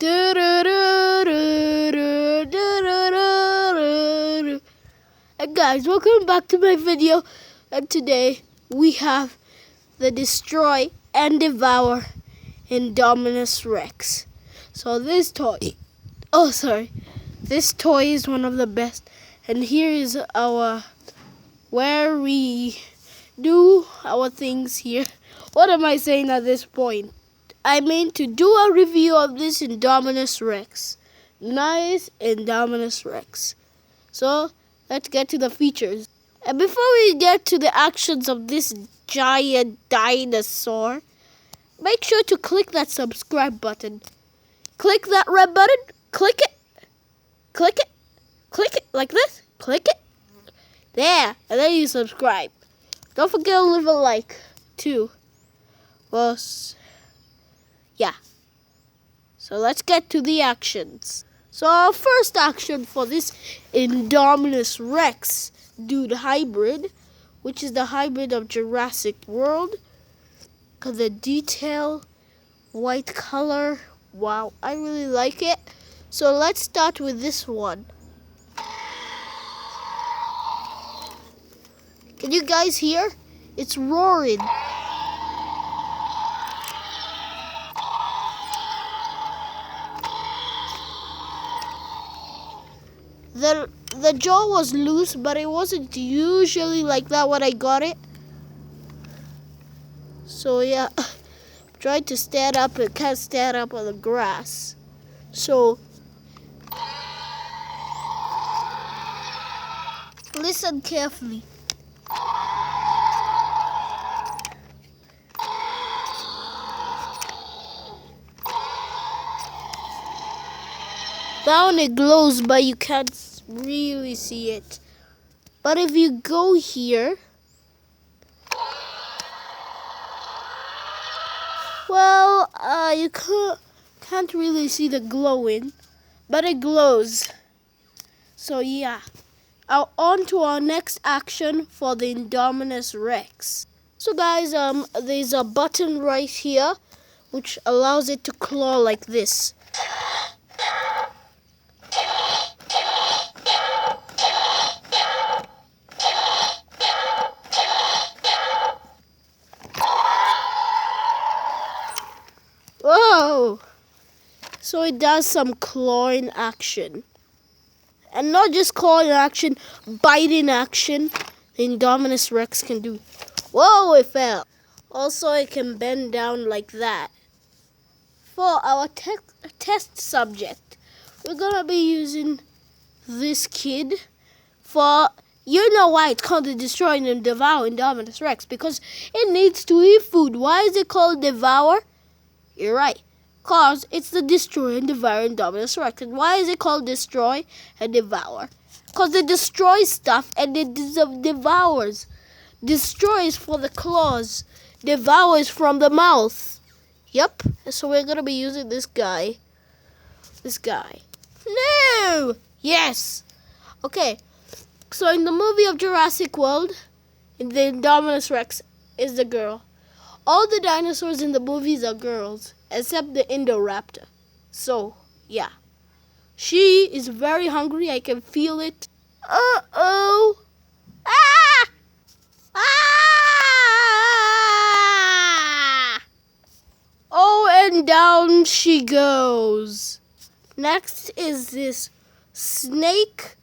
And guys, welcome back to my video. And today we have the destroy and devour indominus rex. So this toy, this toy is one of the best. And here is our where we do our things here. What am I saying at this point? I mean to do a review of this indominus rex. Nice indominus rex. So let's get to the features. And before we get to the actions of this giant dinosaur, make sure to click that subscribe button. Click that red button. Click it. Click it. Click it like this. Click it. There. And then you subscribe. Don't forget to leave a like too. Well, yeah. So let's get to the actions. So our first action for this indominus rex dude hybrid, which is the hybrid of Jurassic World. Cause the detail, white color, wow, I really like it. So let's start with this one. Can you guys hear? It's roaring. The jaw was loose, but it wasn't usually like that when I got it. So yeah, tried to stand up and can't stand up on the grass. So listen carefully. Down it glows, but you can't really see it. But if you go here, well, you can't really see the glowing, but it glows. So yeah, on to our next action for the indominus rex. So guys, there's a button right here which allows it to claw like this. Whoa! So it does some clawing action. And not just clawing action, biting action. The indominus rex can do. Whoa, it fell. Also, it can bend down like that. For our test subject, we're gonna be using this kid for, you know why it's called the destroy and devour indominus rex, because it needs to eat food. Why is it called devour? You're right, cause it's the destroy and devour indominus rex. And why is it called destroy and devour? Cause it destroys stuff and it devours. Destroys for the claws, devours from the mouth. Yep. So we're gonna be using this guy. This guy. No. Yes. Okay. So in the movie of Jurassic World, the indominus rex is the girl. All the dinosaurs in the movies are girls, except the Indoraptor. So, yeah. She is very hungry. I can feel it. Uh-oh. Ah! Ah! Oh, and down she goes. Next is this snake.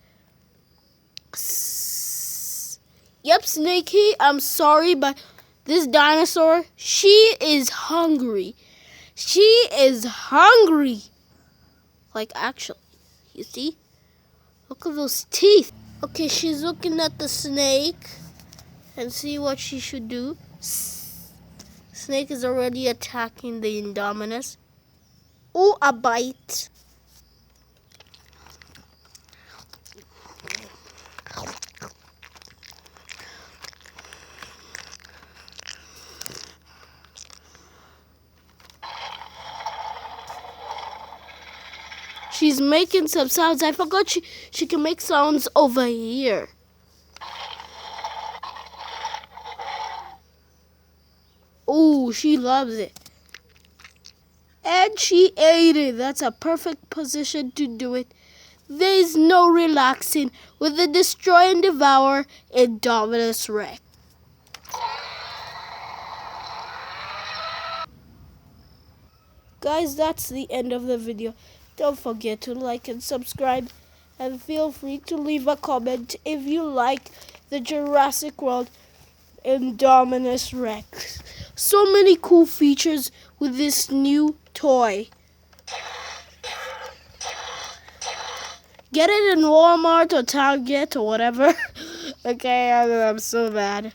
Yep, Snakey, I'm sorry, but this dinosaur, she is hungry. She is hungry. Like, actually, you see? Look at those teeth. Okay, she's looking at the snake and see what she should do. Snake is already attacking the indominus. Oh, a bite. She's making some sounds. I forgot she can make sounds over here. Oh, she loves it. And she ate it. That's a perfect position to do it. There is no relaxing with the destroy and devour indominus rex. Guys, that's the end of the video. Don't forget to like and subscribe, and feel free to leave a comment if you like the Jurassic World Indominus Rex. So many cool features with this new toy. Get it in Walmart or Target or whatever. Okay, I'm so mad.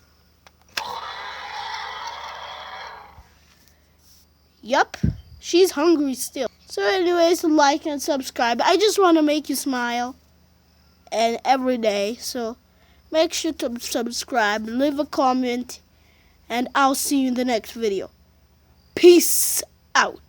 Yup, she's hungry still. So anyways, like and subscribe. I just want to make you smile. And every day. So make sure to subscribe, leave a comment, and I'll see you in the next video. Peace out.